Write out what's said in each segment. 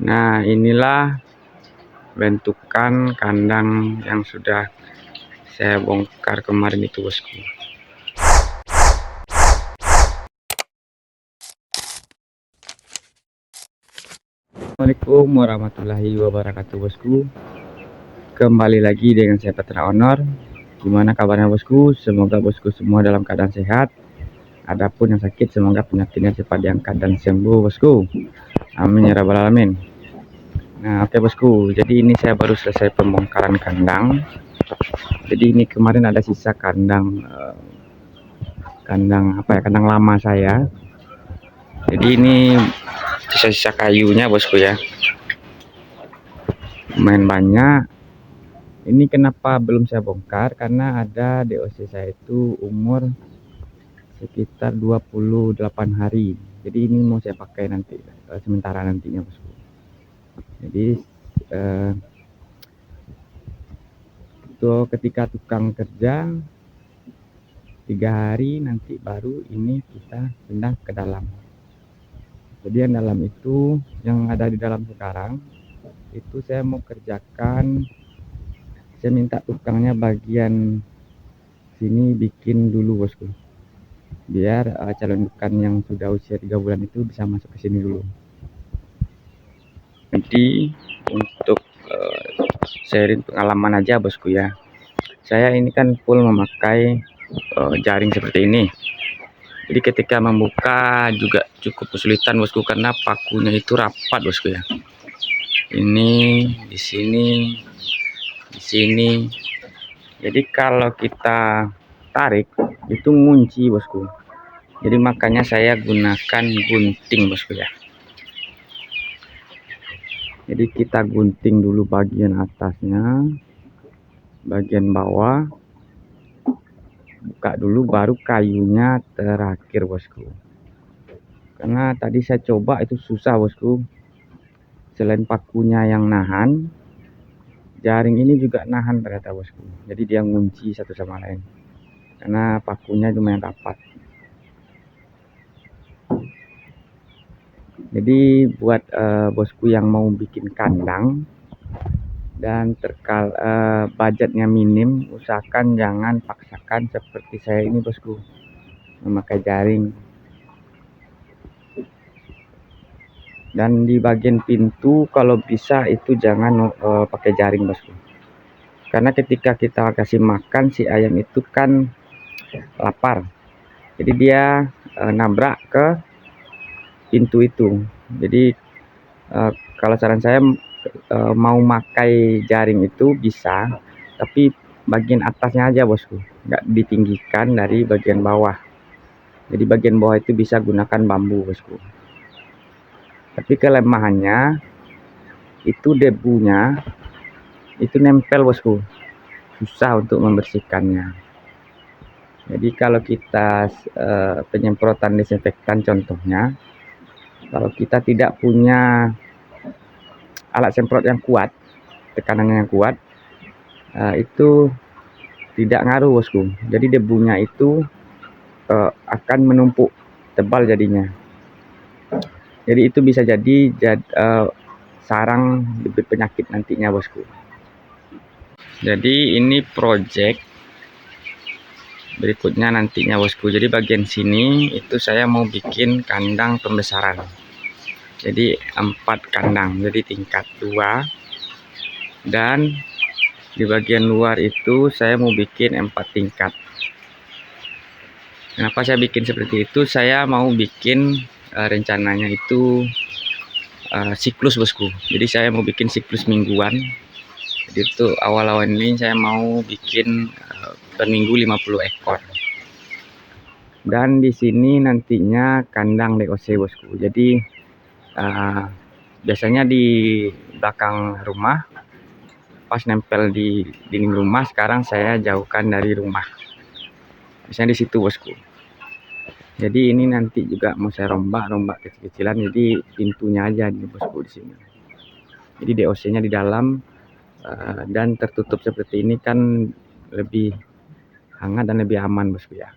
Nah, inilah bentukan kandang yang sudah saya bongkar kemarin itu, bosku. Assalamualaikum warahmatullahi wabarakatuh, bosku. Kembali lagi dengan saya Petra Honor. Gimana kabarnya, bosku? Semoga bosku semua dalam keadaan sehat. Adapun yang sakit, semoga penyakitnya cepat diangkat dan sembuh, bosku. Amin ya rabbal alamin. Nah, oke, bosku. Jadi ini saya baru selesai pembongkaran kandang. Jadi ini kemarin ada sisa kandang lama saya. Jadi ini sisa-sisa kayunya, bosku ya. Lumayan banyak. Ini kenapa belum saya bongkar? Karena ada DOC saya itu umur sekitar 28 hari. Jadi ini mau saya pakai nanti sementara nantinya, bosku. Jadi itu ketika tukang kerja 3 hari nanti baru ini kita pindah ke dalam. Jadi yang dalam itu, yang ada di dalam sekarang itu saya mau kerjakan, saya minta tukangnya bagian sini bikin dulu, bosku, biar calon ikan yang sudah usia 3 bulan itu bisa masuk ke sini dulu. Jadi untuk sharing pengalaman aja, bosku ya. Saya ini kan full memakai jaring seperti ini. Jadi ketika membuka juga cukup kesulitan, bosku, karena pakunya itu rapat, bosku ya. Ini di sini, di sini. Jadi kalau kita tarik itu ngunci, bosku. Jadi makanya saya gunakan gunting, bosku ya. Jadi kita gunting dulu bagian atasnya, bagian bawah, buka dulu, baru kayunya terakhir, bosku. Karena tadi saya coba itu susah, bosku. Selain pakunya yang nahan, jaring ini juga nahan ternyata, bosku. Jadi dia ngunci satu sama lain karena pakunya lumayan rapat. Jadi buat bosku yang mau bikin kandang dan budgetnya minim, usahakan jangan paksakan seperti saya ini, bosku, memakai jaring. Dan di bagian pintu kalau bisa itu jangan pakai jaring, bosku, karena ketika kita kasih makan si ayam itu kan lapar, jadi dia nabrak ke pintu itu. Jadi kalau saran saya mau makai jaring itu bisa, tapi bagian atasnya aja, bosku, nggak ditinggikan dari bagian bawah. Jadi bagian bawah itu bisa gunakan bambu, bosku. Tapi kelemahannya itu debunya itu nempel, bosku, susah untuk membersihkannya. Jadi kalau kita penyemprotan desinfektan contohnya, kalau kita tidak punya alat semprot yang kuat, tekanan yang kuat, itu tidak ngaruh, bosku. Jadi debunya itu akan menumpuk tebal jadinya. Jadi itu bisa jadi sarang bibit penyakit nantinya, bosku. Jadi ini project berikutnya nantinya, bosku. Jadi bagian sini itu saya mau bikin kandang pembesaran. Jadi 4 kandang, jadi tingkat 2. Dan di bagian luar itu saya mau bikin 4 tingkat. Kenapa saya bikin seperti itu? Saya mau bikin rencananya itu siklus, bosku. Jadi saya mau bikin siklus mingguan. Jadi itu awal-awal ini saya mau bikin per minggu 50 ekor. Dan di sini nantinya kandang DOC, bosku. Jadi biasanya di belakang rumah, pas nempel di dinding rumah, sekarang saya jauhkan dari rumah. Biasanya di situ, bosku. Jadi ini nanti juga mau saya rombak kecil-kecilan, jadi pintunya aja di, bosku, di sini. Jadi DOC-nya di dalam dan tertutup seperti ini kan lebih hangat dan lebih aman, bosku ya.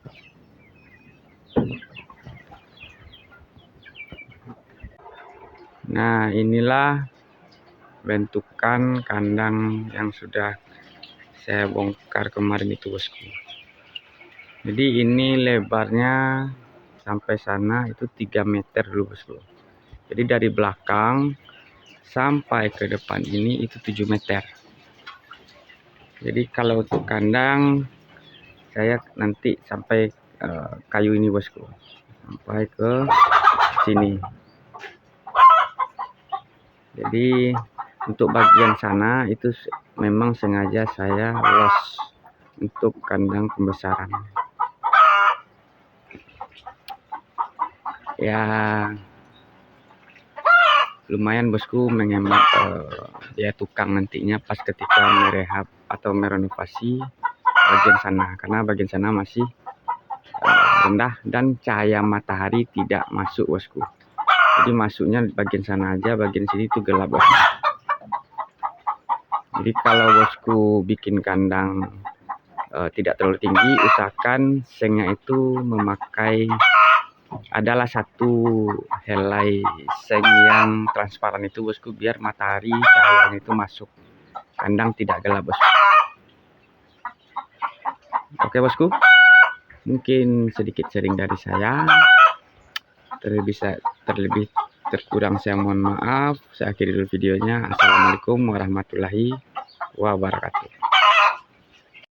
Nah, inilah bentukan kandang yang sudah saya bongkar kemarin itu bosku. Jadi ini lebarnya sampai sana itu 3 meter dulu bosku. Jadi dari belakang sampai ke depan ini itu 7 meter. Jadi kalau untuk kandang saya nanti sampai kayu ini bosku, sampai ke sini. Jadi untuk bagian sana itu memang sengaja saya los untuk kandang pembesaran. Ya lumayan bosku menghemat biaya tukang nantinya pas ketika merehab atau merenovasi bagian sana, karena bagian sana masih rendah dan cahaya matahari tidak masuk bosku. Jadi masuknya bagian sana aja, bagian sini itu gelap bosku. Jadi kalau bosku bikin kandang tidak terlalu tinggi, usahakan sengnya itu memakai adalah satu helai seng yang transparan itu bosku, biar matahari cahayanya itu masuk kandang tidak gelap bosku. Oke bosku, mungkin sedikit sharing dari saya. Terlebih terkurang saya mohon maaf. Saya akhiri dulu videonya. Assalamualaikum warahmatullahi wabarakatuh.